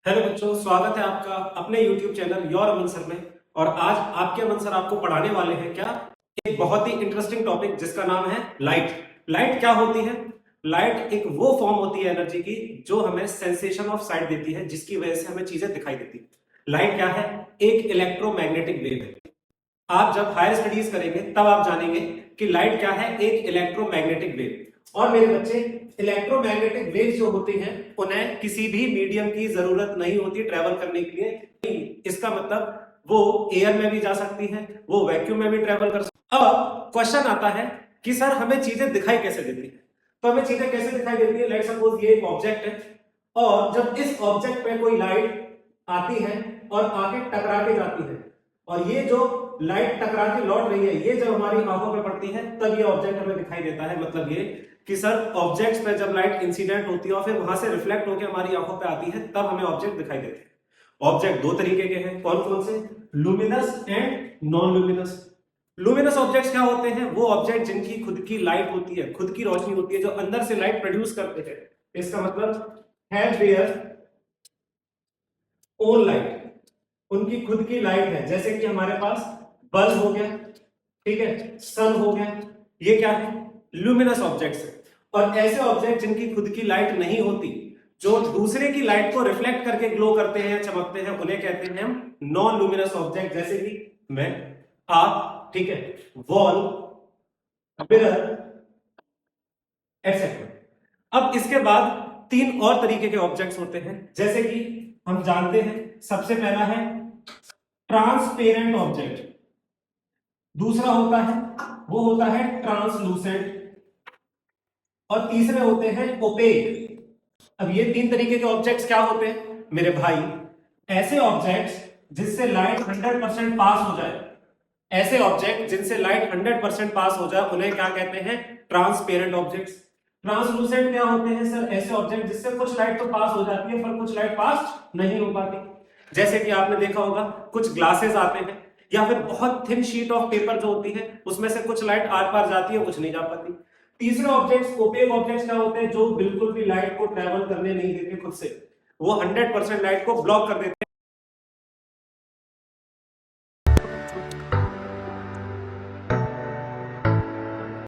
Hello बच्चों, स्वागत है आपका अपने YouTube channel your Aman sir में। और आज आपके अमन सर आपको पढ़ाने वाले हैं क्या, एक बहुत ही इंटरेस्टिंग टॉपिक जिसका नाम है लाइट। लाइट क्या होती है? लाइट एक वो फॉर्म होती है एनर्जी की जो हमें सेंसेशन ऑफ साइट देती है, जिसकी वजह से हमें चीजें दिखाई देती है। लाइट क्या है? एक इलेक्ट्रोमैग्नेटिक वेव है। आप जब हायर स्टडीज करेंगे तब आप जानेंगे कि लाइट क्या है, एक इलेक्ट्रोमैग्नेटिक वेव। और मेरे बच्चे, इलेक्ट्रोमैग्नेटिक वेव जो होती हैं उन्हें किसी भी मीडियम की जरूरत नहीं होती ट्रेवल करने के लिए। इसका मतलब वो एयर में भी जा सकती है, वो वैक्यूम में भी ट्रेवल कर सकती है। अब क्वेश्चन आता है कि सर हमें चीजें दिखाई कैसे देती है? तो हमें चीजें कैसे दिखाई देती है? लेट सपोज ये एक ऑब्जेक्ट है और जब इस ऑब्जेक्ट पे कोई लाइट आती है और आके टकरा के जाती है, और ये जो लाइट टकरा के लौट रही है ये जब हमारी आंखों पे पड़ती है तब ये ऑब्जेक्ट हमें दिखाई देता है। मतलब ये कि सर ऑब्जेक्ट्स पे जब लाइट इंसिडेंट होती है और फिर वहां से रिफ्लेक्ट होकर हमारी आंखों पे आती है तब हमें ऑब्जेक्ट दिखाई देते हैं। ऑब्जेक्ट दो तरीके के हैं, कौन कौन से? Luminous and non luminous. Luminous objects क्या होते हैं? वो ऑब्जेक्ट जिनकी खुद की लाइट होती है, खुद की रोशनी होती है, जो अंदर से लाइट प्रोड्यूस करते हैं। इसका मतलब हैव देयर ओन लाइट, उनकी खुद की लाइट है। जैसे कि हमारे पास बल्ब हो गया, ठीक है, सन हो गया, ये क्या है? लुमिनस ऑब्जेक्ट्स है। और ऐसे ऑब्जेक्ट जिनकी खुद की लाइट नहीं होती, जो दूसरे की लाइट को रिफ्लेक्ट करके ग्लो करते हैं या चमकते हैं, उन्हें कहते हैं हम नॉन लुमिनस ऑब्जेक्ट। जैसे कि मैं, आप, ठीक है, वॉल, मिरर, एक्सेट्रा। अब इसके बाद तीन और तरीके के ऑब्जेक्ट्स होते हैं, जैसे कि हम जानते हैं सबसे पहला है ट्रांसपेरेंट ऑब्जेक्ट, दूसरा होता है वो होता है ट्रांसलूसेंट, और तीसरे होते हैं ओपेक। अब ये तीन तरीके के ऑब्जेक्ट्स क्या होते हैं मेरे भाई? ऐसे ऑब्जेक्ट्स जिससे लाइट 100% पास हो जाए, ऐसे ऑब्जेक्ट जिनसे लाइट 100% पास हो जाए उन्हें क्या कहते हैं? Transparent objects. ट्रांसलूसेंट क्या होते हैं सर? ऐसे ऑब्जेक्ट जिससे कुछ लाइट तो पास हो जाती है पर कुछ लाइट पास नहीं हो पाती। जैसे कि आपने देखा होगा कुछ ग्लासेस आते हैं, या फिर बहुत थिन शीट ऑफ पेपर जो होती है उसमें से कुछ लाइट आर पार जाती है, कुछ नहीं जा पाती। तीसरे ऑब्जेक्ट्स ओपेक ऑब्जेक्ट्स क्या होते हैं? जो बिल्कुल भी लाइट को ट्रेवल करने नहीं देते खुद से, वो 100% लाइट को ब्लॉक कर देते हैं।